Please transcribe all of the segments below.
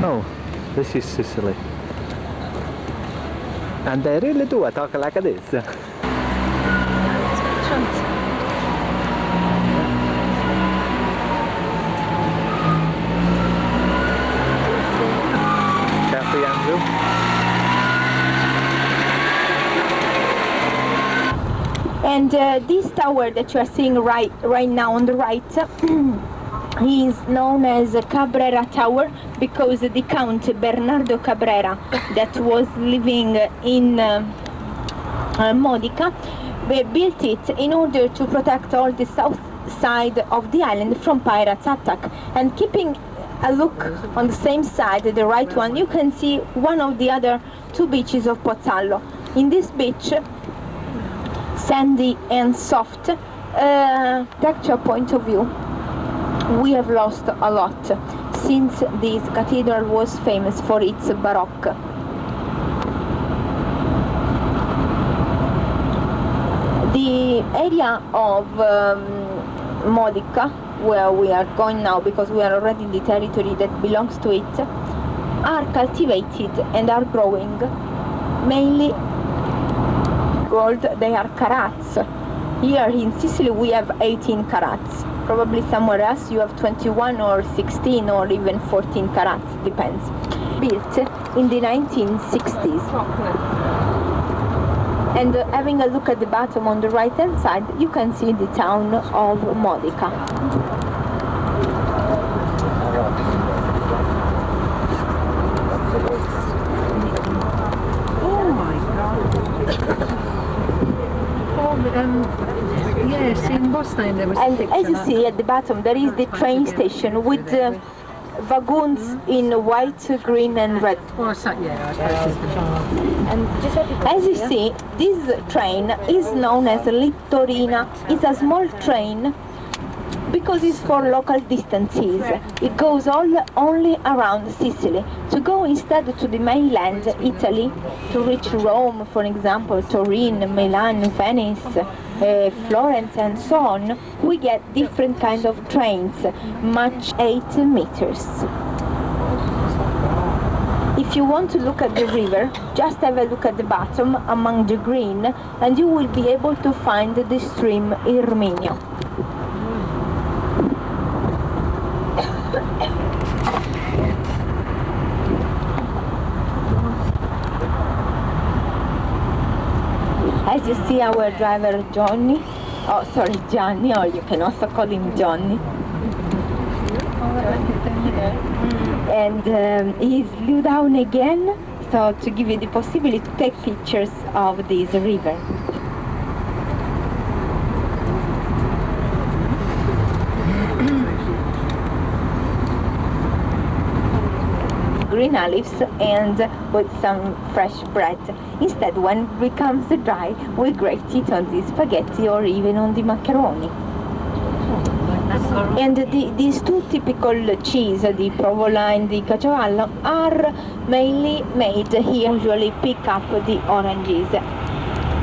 Oh, this is Sicily. And they really do talk like this. And this tower that you are seeing right now on the right is known as Cabrera Tower because the Count Bernardo Cabrera that was living in Modica built it in order to protect all the south side of the island from pirates attack. And keeping a look on the same side, the right one, you can see one of the other two beaches of Pozzallo. In this beach, sandy and soft, texture point of view, we have lost a lot since this cathedral was famous for its Baroque. The area of Modica, where we are going now because we are already in the territory that belongs to it, are cultivated and are growing mainly gold. They are carats. Here in Sicily we have 18 carats. Probably somewhere else you have 21 or 16 or even 14 carats, depends. Built in the 1960s. And having a look at the bottom on the right hand side, you can see the town of Modica. Yes, in Boston there was a picture. And as you see at the bottom, there is the train station with wagons in white, green and red. And as you see, this train is known as Littorina. It's a small train because it's for local distances. It goes only around Sicily. To go instead to the mainland Italy, to reach Rome, for example, Turin, Milan, Venice, Florence and so on, we get different kinds of trains, much 8 meters. If you want to look at the river, just have a look at the bottom among the green and you will be able to find the stream Irminio. As you see, our driver Gianni, or you can also call him Johnny. And he's low down again, so to give you the possibility to take pictures of this river. Green olives and with some fresh bread. Instead, when it becomes dry, we grate it on the spaghetti or even on the macaroni. And these two typical cheese, the provola and the caciovallo, are mainly made here. Usually pick up the oranges.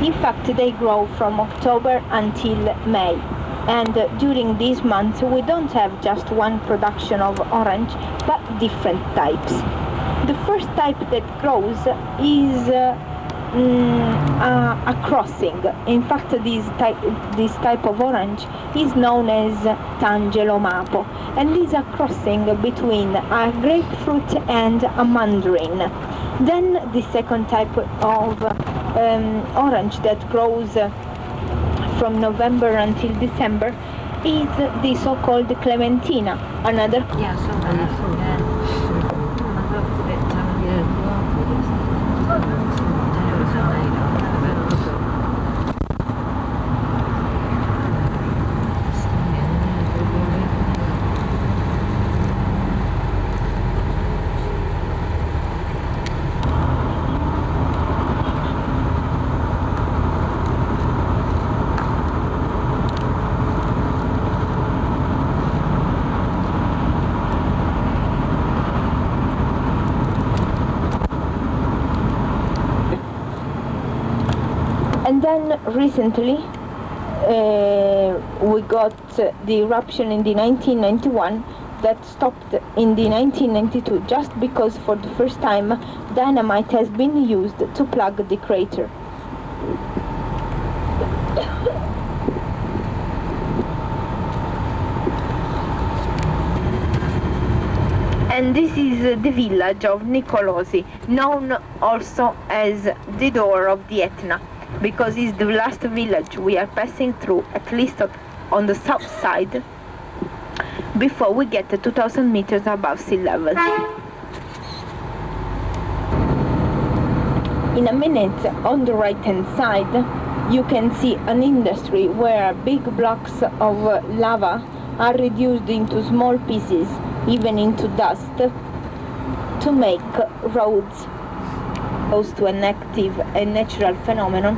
In fact, they grow from October until May. And during these months, we don't have just one production of orange, but different types. The first type that grows is a crossing. In fact, this type of orange is known as Tangelo Mapo, and is a crossing between a grapefruit and a mandarin. Then the second type of orange that grows from November until December is the so-called Clementina, another. Yeah, so yeah. Then recently we got the eruption in the 1991 that stopped in the 1992 just because for the first time dynamite has been used to plug the crater. And this is the village of Nicolosi, known also as the door of the Etna, because it's the last village we are passing through, at least on the south side, before we get to 2,000 meters above sea level. In a minute, on the right hand side, you can see an industry where big blocks of lava are reduced into small pieces, even into dust, to make roads. Close to an active and natural phenomenon,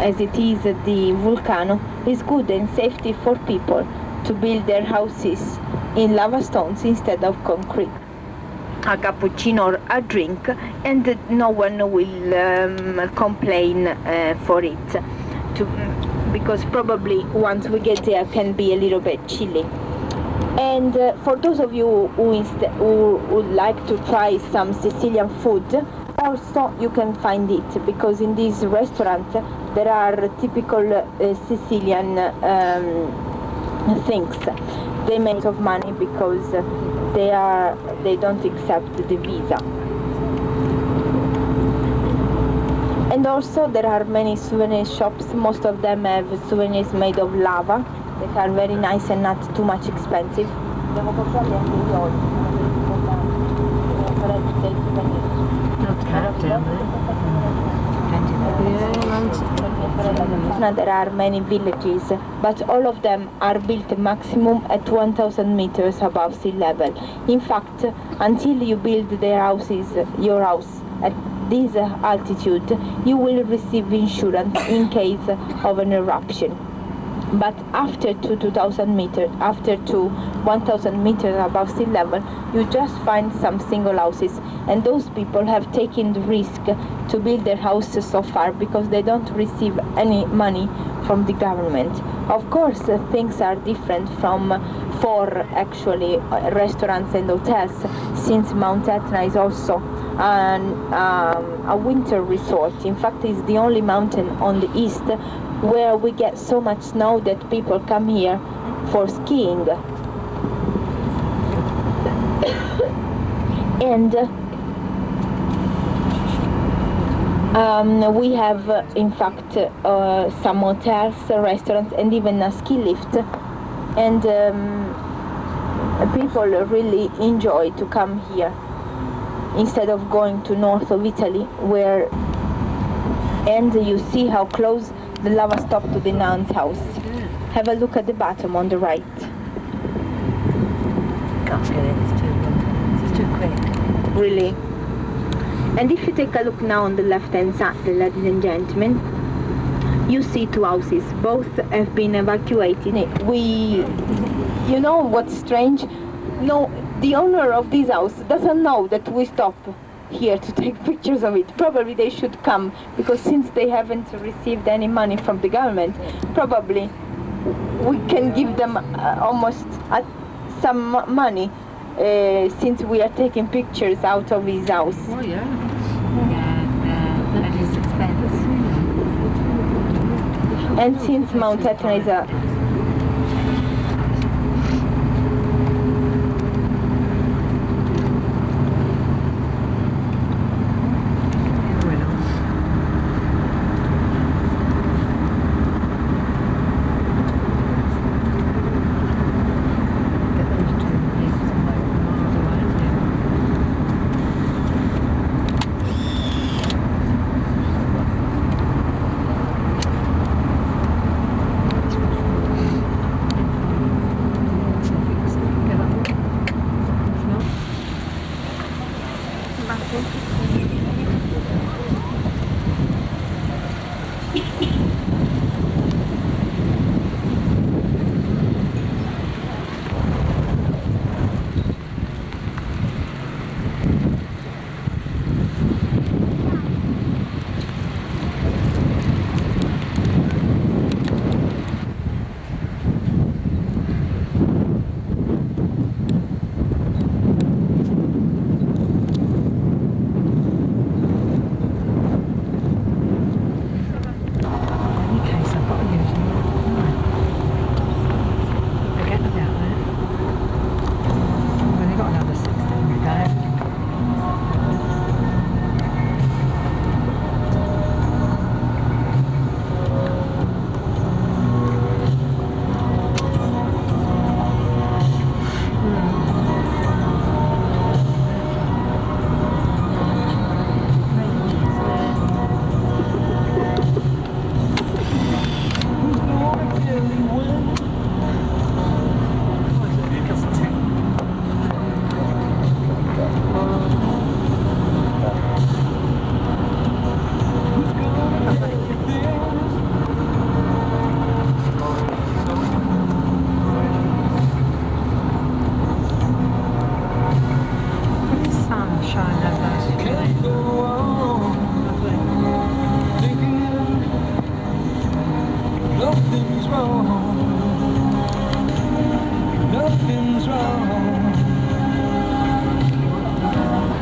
as it is the volcano, is good and safety for people to build their houses in lava stones instead of concrete. A cappuccino or a drink, and no one will complain for it, because probably once we get there can be a little bit chilly. And for those of you who would like to try some Sicilian food, also you can find it, because in this restaurant there are typical Sicilian things. They make of money because they don't accept the visa. And also there are many souvenir shops. Most of them have souvenirs made of lava that are very nice and not too much expensive. There are many villages, but all of them are built maximum at 1,000 meters above sea level. In fact, until you build their houses, your house at this altitude, you will receive insurance in case of an eruption. But after 2,000 meters, after 1,000 meters above sea level, you just find some single houses, and those people have taken the risk to build their houses so far because they don't receive any money from the government. Of course, things are different for actually restaurants and hotels, since Mount Etna is also a winter resort. In fact, it's the only mountain on the east where we get so much snow that people come here for skiing. And we have, in fact, some hotels, restaurants, and even a ski lift. And people really enjoy to come here instead of going to north of Italy, and you see how close the lava stopped to the nun's house. Have a look at the bottom on the right. Can't get it, it's too quick. Really. And if you take a look now on the left hand side, ladies and gentlemen, you see two houses. Both have been evacuated. You know what's strange? No, the owner of this house doesn't know that we stop here to take pictures of it. Probably they should come, because since they haven't received any money from the government, probably we can give them almost some money, since we are taking pictures out of his house. Oh yeah. Yeah, that is expensive. And since Mount Etna is a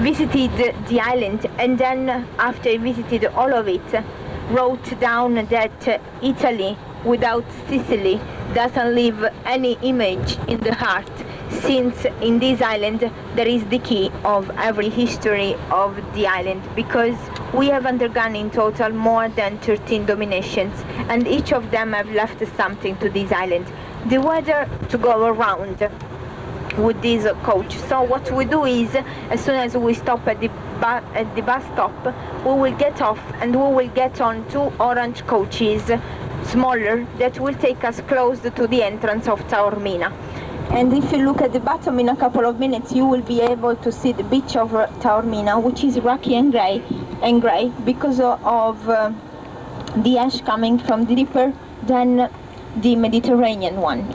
visited the island, and then after he visited all of it, wrote down that Italy without Sicily doesn't leave any image in the heart, since in this island there is the key of every history of the island, because we have undergone in total more than 13 dominations, and each of them have left something to this island. The weather to go around with this coach. So what we do is, as soon as we stop at the bus stop, we will get off and we will get on 2 orange coaches, smaller, that will take us close to the entrance of Taormina. And if you look at the bottom in a couple of minutes, you will be able to see the beach of Taormina, which is rocky and grey because of the ash coming from deeper than the Mediterranean one.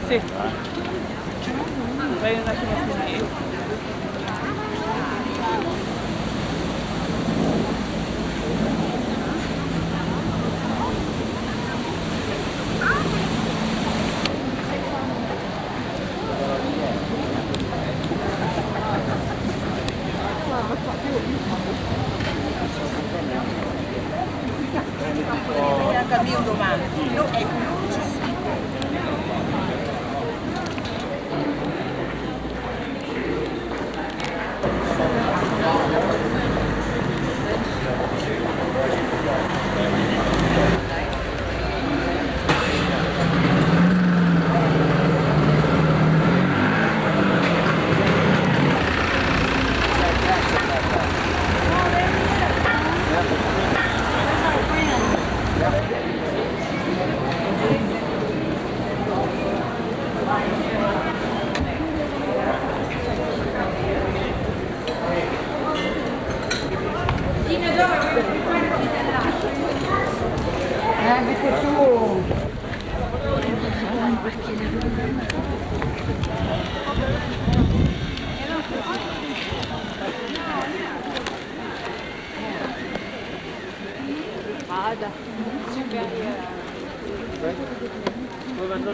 Sì. Fai un attimo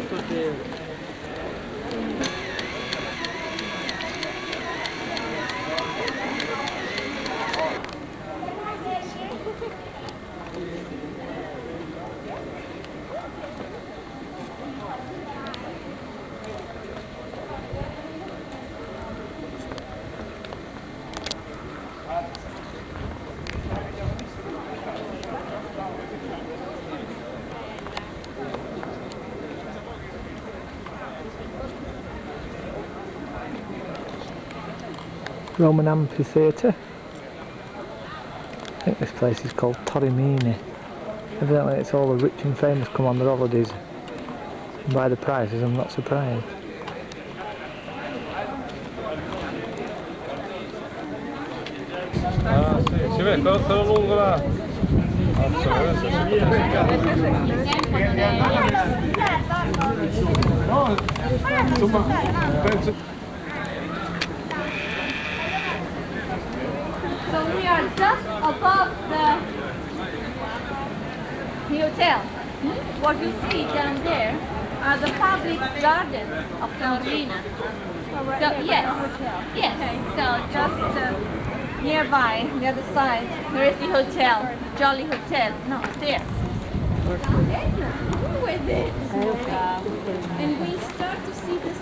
così. Roman Amphitheater. I think this place is called Torrimini. Evidently it's all the rich and famous come on their holidays. And by the prices I'm not surprised. Ah sì, si vede quello lungo là. No, insomma, penso. So we are just above the hotel. What you see down there are the public gardens of Taormina. So yes, yes. So just nearby, the other side, there is the hotel, Jolly Hotel. No, there. With it. And we start to see the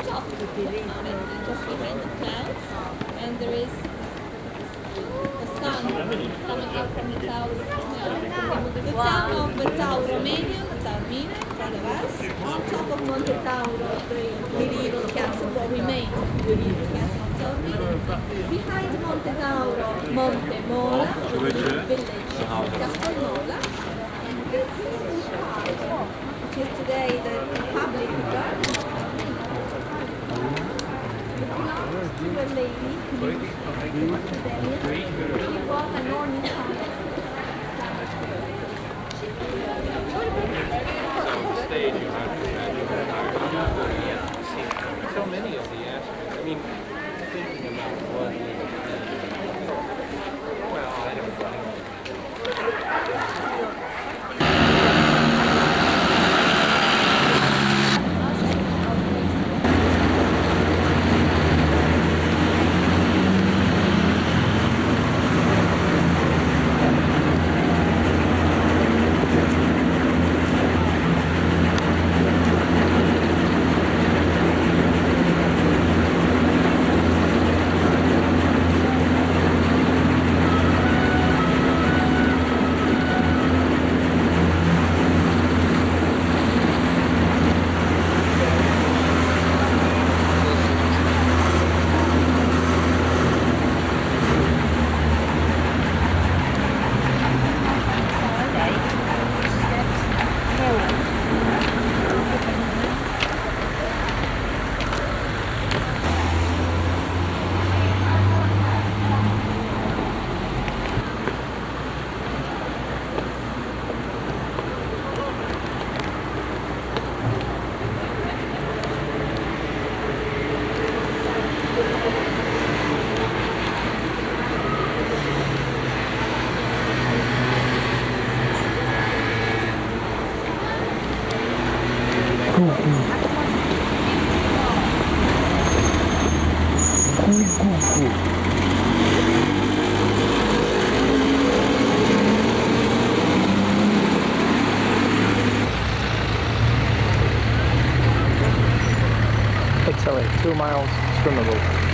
top of the mountain, just behind the clouds, and there is the sun coming out from the tower. The town of the Taoromenium, Taormina, in front of us, on top of Monte Tauro, the medieval castle, what remains of the medieval castle of Taormina. Behind Monte Tauro, Monte Mola, the village Castelmola, and this is the park, which is today the public garden. It belongs to a lady who was an ornithologist. Stage, you have to so many of the aspects. I mean, thinking about what well, I don't know. Italy, 2 miles swimmable.